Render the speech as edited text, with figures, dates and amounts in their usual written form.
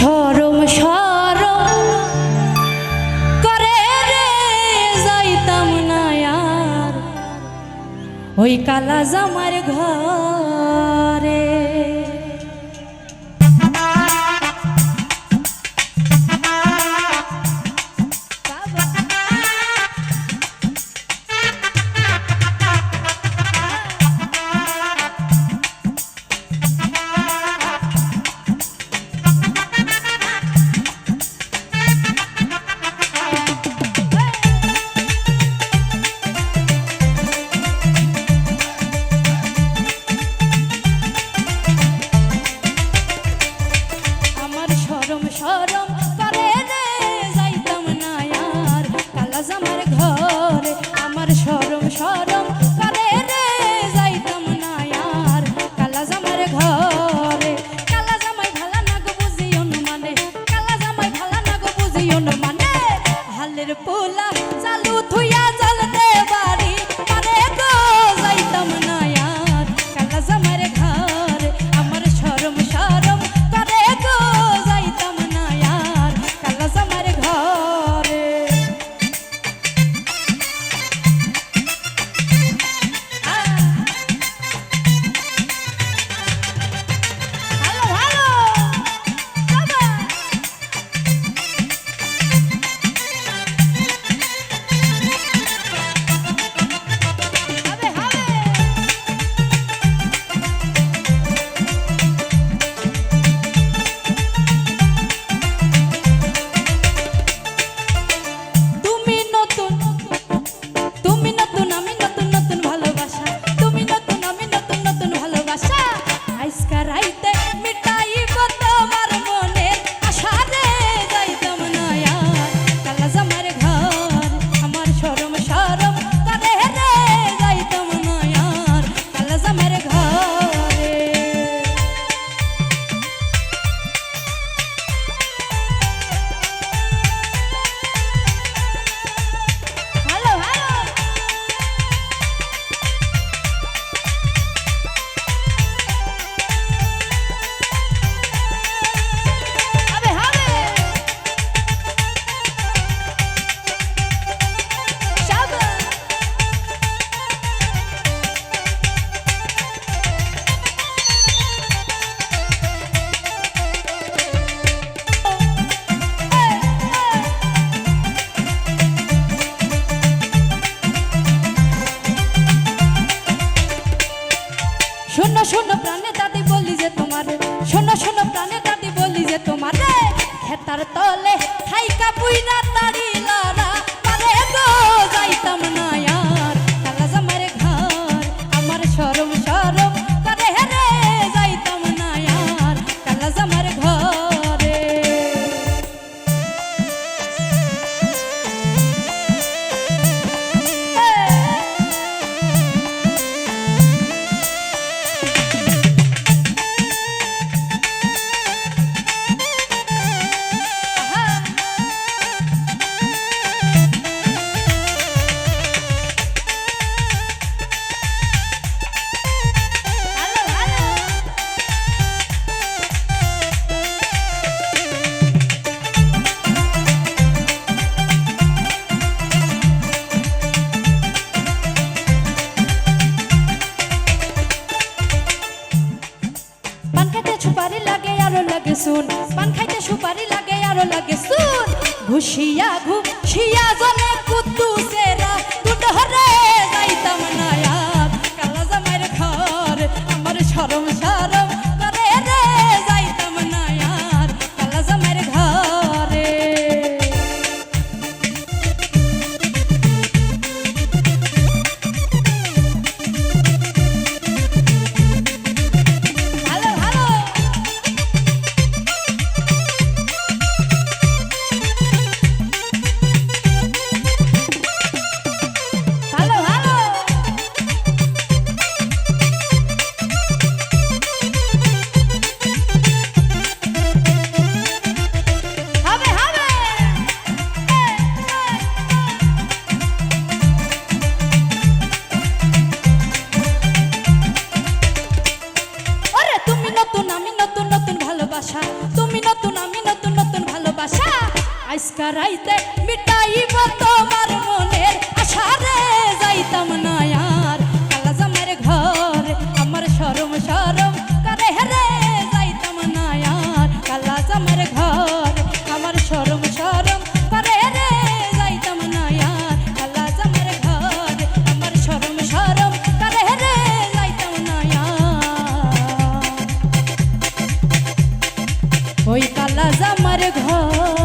শরম শরম করে রে যাইতাম না আর ওই কালা জামার ঘরে। শরম করে রে যাইতাম না আর কালা জামার ঘরে। আমার শরম শরম করে রে যাইতাম না আর কালা জামার ঘরে। কালা জামাই ভালা না গো বুঝিও না মানে, কালা জামাই ভালা না গো বুঝিও না মানে, হালের পোলা চালু থুইয়া জ্বলতে বাড়ি মানে গো যাইতাম না আর কালা জামার ঘরে। আমার শরম শরম করে গো যাইতাম না আর কালা জামার ঘরে। ভালো ভালো বাবা হবে হবে। তুমি নতুন তুমি নতুন আমি নতুন নতুন ভালোবাসা, তুমি নতুন আমি নতুন নতুন ভালোবাসা। আজকা রাইতে মিটাইব তোমার মনের আশা রে যাইতাম না আর কালা জামার ঘর। আমার শরম শরম করে রে যাইতাম না আর কালা জামার ঘরে। ভালো ভালো হবে হবে শাবাশ। শোনো শোনো প্রাণে দাদি বলি যে তোমার, শোনো শোনো প্রাণে দাদি বলি যে তোমার রে খেতার তলে খাইকা পুইরা তাড়ি লড়া মানে গো যাইতাম না আর কালা জামার ঘর। আমার শরম শরম করে রে যাইতাম না আর কালা জামার ঘরে। ভালো ভালো পান খাইতে সুপারি লাগে আরো লাগে শুন, পান খাইতে সুপারি লাগে আরো লাগে শুন। ঘুষিয়া ঘুষিয়া জলে কুদ্দুসেরা দুডরে যাইতাম না আর কালা জামার ঘর। আমার শরম শরম করে রে যাইতাম না আর কালা জামার ঘরে। ভালো ভালো রাইতে মিটাইব তোমার মনের আশা রে যাইতাম না আর কালা জামার ঘরে আমার শরম শরম করে রে যাইতাম না আর কালা জামার ঘরে আমার শরম শরম করে রে যাইতাম না আর কালা জামার ঘরে আমার শরম শরম করে রে যাইতাম না আর ওই কালা জামার ঘর